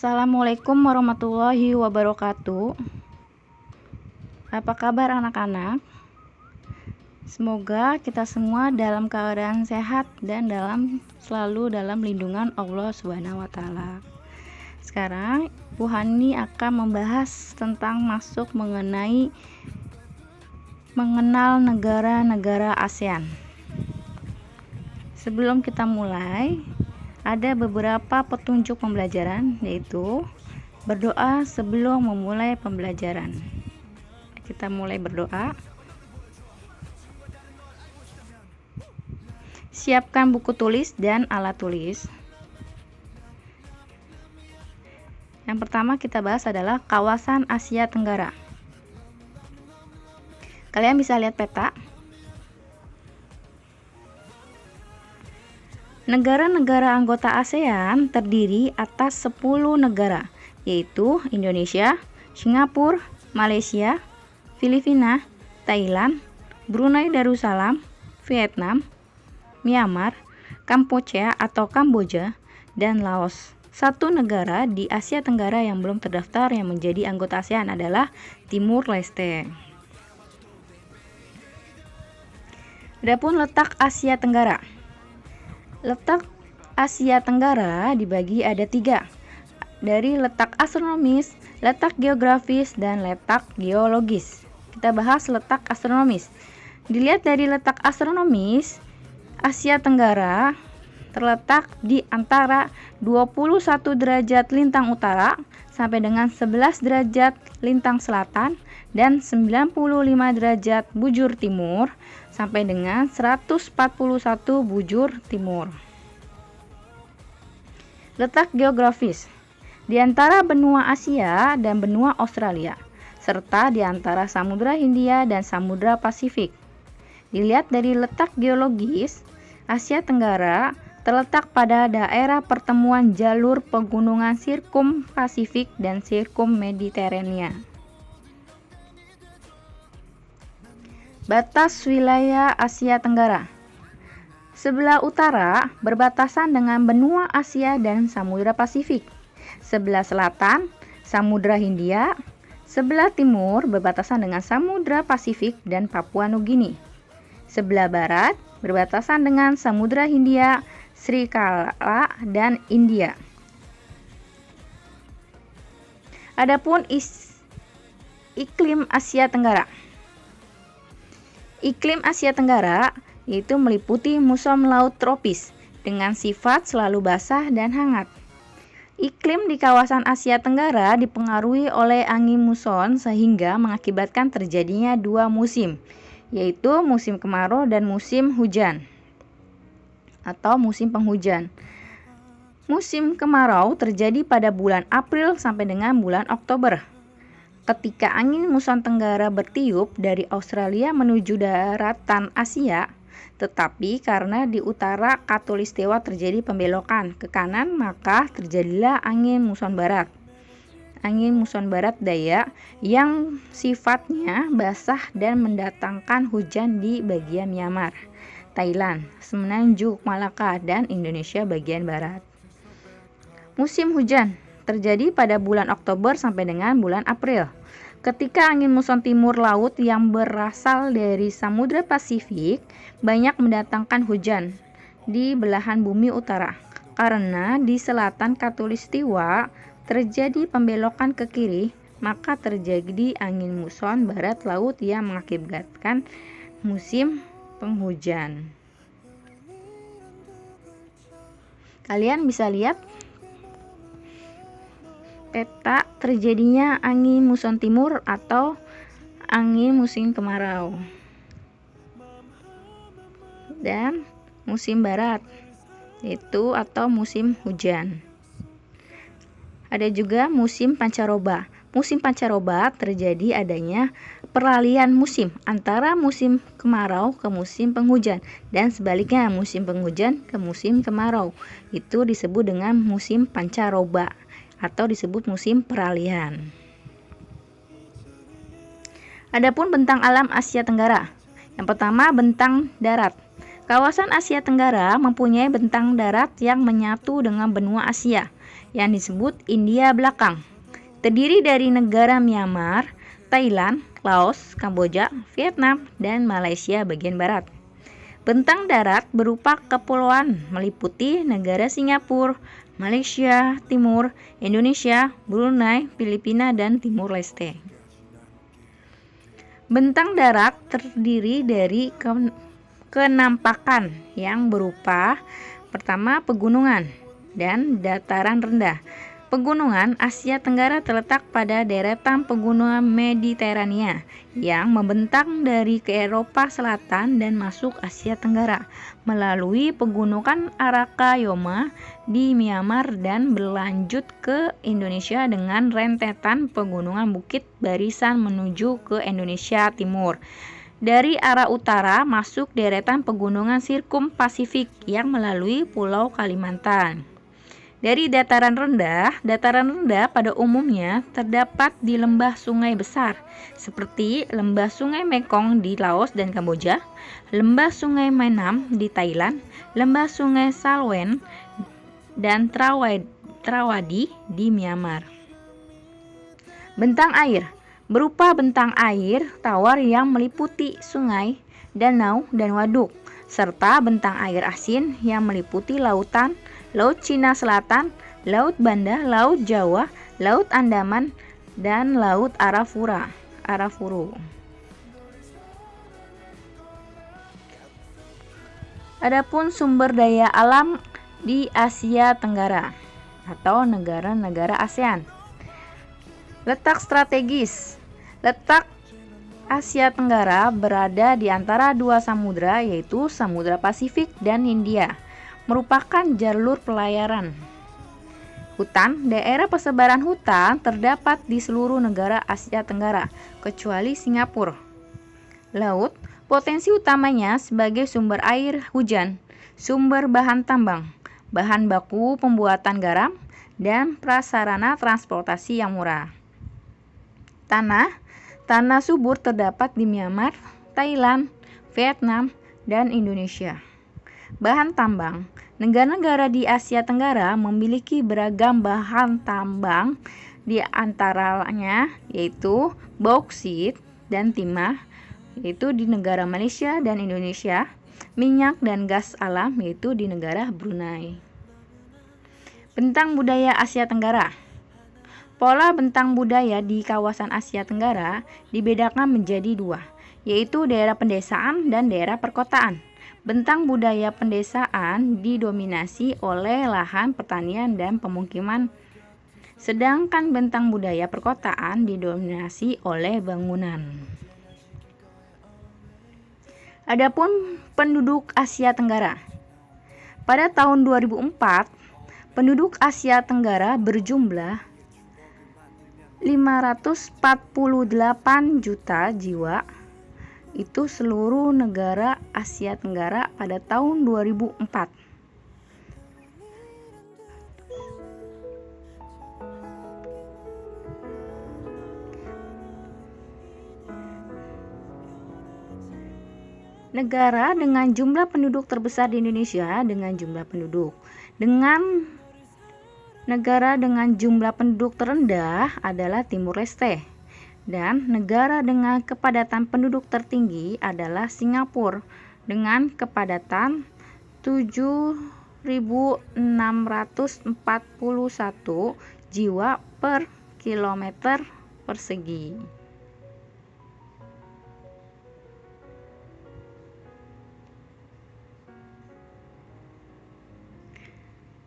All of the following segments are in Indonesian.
Assalamualaikum warahmatullahi wabarakatuh. Apa kabar anak-anak? Semoga kita semua dalam keadaan sehat dan selalu dalam lindungan Allah Subhanahu wa taala. Sekarang Bu Hani akan membahas tentang mengenal negara-negara ASEAN. Sebelum kita mulai, ada beberapa petunjuk pembelajaran, yaitu berdoa sebelum memulai pembelajaran. Kita mulai berdoa. Siapkan buku tulis dan alat tulis. Yang pertama kita bahas adalah kawasan Asia Tenggara. Kalian bisa lihat peta. Negara-negara anggota ASEAN terdiri atas 10 negara, yaitu Indonesia, Singapura, Malaysia, Filipina, Thailand, Brunei Darussalam, Vietnam, Myanmar, Kampuchea atau Kamboja, dan Laos. Satu negara di Asia Tenggara yang belum terdaftar yang menjadi anggota ASEAN adalah Timur Leste. Adapun letak Asia Tenggara. Letak Asia Tenggara dibagi ada 3, dari letak astronomis, letak geografis, dan letak geologis. Kita bahas letak astronomis. Dilihat dari letak astronomis, Asia Tenggara terletak di antara 21 derajat lintang utara sampai dengan 11 derajat lintang selatan dan 95 derajat bujur timur sampai dengan 141 bujur timur. Letak geografis di antara benua Asia dan benua Australia, serta di antara Samudra Hindia dan Samudra Pasifik. Dilihat dari letak geologis, Asia Tenggara terletak pada daerah pertemuan jalur pegunungan Sirkum Pasifik dan Sirkum Mediterania. Batas wilayah Asia Tenggara. Sebelah utara berbatasan dengan benua Asia dan Samudra Pasifik. Sebelah selatan Samudra Hindia. Sebelah timur berbatasan dengan Samudra Pasifik dan Papua Nugini. Sebelah barat berbatasan dengan Samudra Hindia, Sri Lanka, dan India. Adapun iklim Asia Tenggara. Iklim Asia Tenggara yaitu meliputi muson laut tropis dengan sifat selalu basah dan hangat. Iklim di kawasan Asia Tenggara dipengaruhi oleh angin muson sehingga mengakibatkan terjadinya 2 musim, yaitu musim kemarau dan musim hujan atau musim penghujan. Musim kemarau terjadi pada bulan April sampai dengan bulan Oktober. Ketika angin muson tenggara bertiup dari Australia menuju daratan Asia, tetapi karena di utara khatulistiwa terjadi pembelokan ke kanan, maka terjadilah angin muson barat. Angin muson barat daya yang sifatnya basah dan mendatangkan hujan di bagian Myanmar, Thailand, Semenanjung Malaka, dan Indonesia bagian barat. Musim hujan terjadi pada bulan Oktober sampai dengan bulan April. Ketika angin muson timur laut yang berasal dari Samudra Pasifik banyak mendatangkan hujan di belahan bumi utara, karena di selatan khatulistiwa terjadi pembelokan ke kiri, maka terjadi angin muson barat laut yang mengakibatkan musim penghujan. Kalian bisa lihat peta terjadinya angin muson timur atau angin musim kemarau, dan musim barat yaitu atau musim hujan. Ada juga musim pancaroba. Musim pancaroba terjadi adanya peralihan musim antara musim kemarau ke musim penghujan dan sebaliknya musim penghujan ke musim kemarau. Itu disebut dengan musim pancaroba atau disebut musim peralihan. Adapun bentang alam Asia Tenggara. Yang pertama, bentang darat. Kawasan Asia Tenggara mempunyai bentang darat yang menyatu dengan benua Asia. yang disebut India belakang. Terdiri dari negara Myanmar, Thailand, Laos, Kamboja, Vietnam, dan Malaysia bagian barat. Bentang darat berupa kepulauan meliputi negara Singapura, Malaysia Timur, Indonesia, Brunei, Filipina, dan Timur Leste. Bentang darat terdiri dari kenampakan yang berupa pertama pegunungan dan dataran rendah. Pegunungan Asia Tenggara terletak pada deretan pegunungan Mediterania yang membentang dari ke Eropa Selatan dan masuk Asia Tenggara melalui pegunungan Arakayama di Myanmar dan berlanjut ke Indonesia dengan rentetan pegunungan Bukit Barisan menuju ke Indonesia Timur. Dari arah utara masuk deretan pegunungan Sirkum Pasifik yang melalui Pulau Kalimantan. Dari dataran rendah pada umumnya terdapat di lembah sungai besar seperti lembah sungai Mekong di Laos dan Kamboja, lembah sungai Menam di Thailand, lembah sungai Salween dan Trawadi di Myanmar. Bentang air berupa bentang air tawar yang meliputi sungai, danau, dan waduk, serta bentang air asin yang meliputi lautan, Laut Cina Selatan, Laut Banda, Laut Jawa, Laut Andaman, dan Laut Arafuru. Adapun sumber daya alam di Asia Tenggara atau negara-negara ASEAN. Letak strategis. Letak Asia Tenggara berada di antara dua samudra, yaitu Samudra Pasifik dan Hindia, merupakan jalur pelayaran. Hutan, daerah persebaran hutan terdapat di seluruh negara Asia Tenggara, kecuali Singapura. Laut, potensi utamanya sebagai sumber air hujan, sumber bahan tambang, bahan baku pembuatan garam, dan prasarana transportasi yang murah. Tanah subur terdapat di Myanmar, Thailand, Vietnam, dan Indonesia. Bahan tambang. Negara-negara di Asia Tenggara memiliki beragam bahan tambang, di antaranya yaitu bauksit dan timah, yaitu di negara Malaysia dan Indonesia, minyak dan gas alam, yaitu di negara Brunei. Bentang budaya Asia Tenggara. Pola bentang budaya di kawasan Asia Tenggara dibedakan menjadi dua, yaitu daerah pedesaan dan daerah perkotaan. Bentang budaya pedesaan didominasi oleh lahan pertanian dan pemukiman, sedangkan bentang budaya perkotaan didominasi oleh bangunan. Adapun penduduk Asia Tenggara. Pada tahun 2004, penduduk Asia Tenggara berjumlah 548 juta jiwa. Itu seluruh negara Asia Tenggara pada tahun 2004. Negara dengan jumlah penduduk terbesar di Indonesia dengan jumlah penduduk. Negara dengan jumlah penduduk terendah adalah Timur Leste, dan negara dengan kepadatan penduduk tertinggi adalah Singapura dengan kepadatan 7.641 jiwa per kilometer persegi.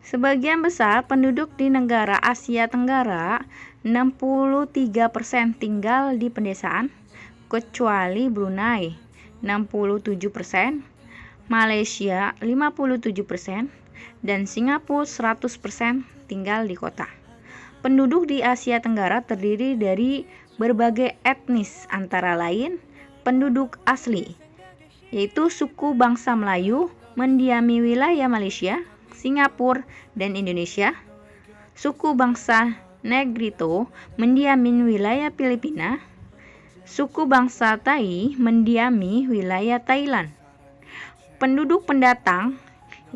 Sebagian besar penduduk di negara Asia Tenggara, 63% tinggal di pedesaan, kecuali Brunei 67%, Malaysia 57%, dan Singapura 100% tinggal di kota. Penduduk di Asia Tenggara terdiri dari berbagai etnis, antara lain penduduk asli, yaitu suku bangsa Melayu mendiami wilayah Malaysia, Singapura, dan Indonesia. Suku bangsa Negrito mendiami wilayah Filipina. Suku bangsa Tai mendiami wilayah Thailand. Penduduk pendatang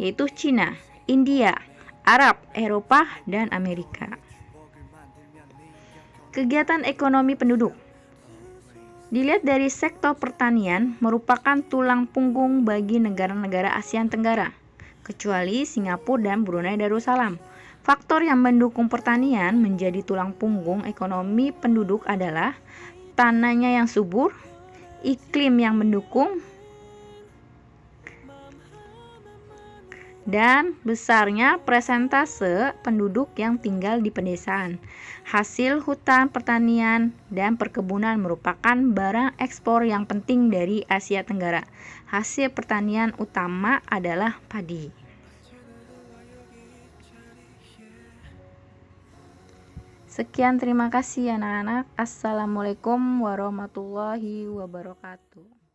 yaitu Cina, India, Arab, Eropa, dan Amerika. Kegiatan ekonomi penduduk. Dilihat dari sektor pertanian merupakan tulang punggung bagi negara-negara ASEAN Tenggara, kecuali Singapura dan Brunei Darussalam. Faktor yang mendukung pertanian menjadi tulang punggung ekonomi penduduk adalah tanahnya yang subur, iklim yang mendukung, dan besarnya persentase penduduk yang tinggal di pedesaan. Hasil hutan pertanian dan perkebunan merupakan barang ekspor yang penting dari Asia Tenggara. Hasil pertanian utama adalah padi. Sekian, terima kasih anak-anak. Assalamualaikum warahmatullahi wabarakatuh.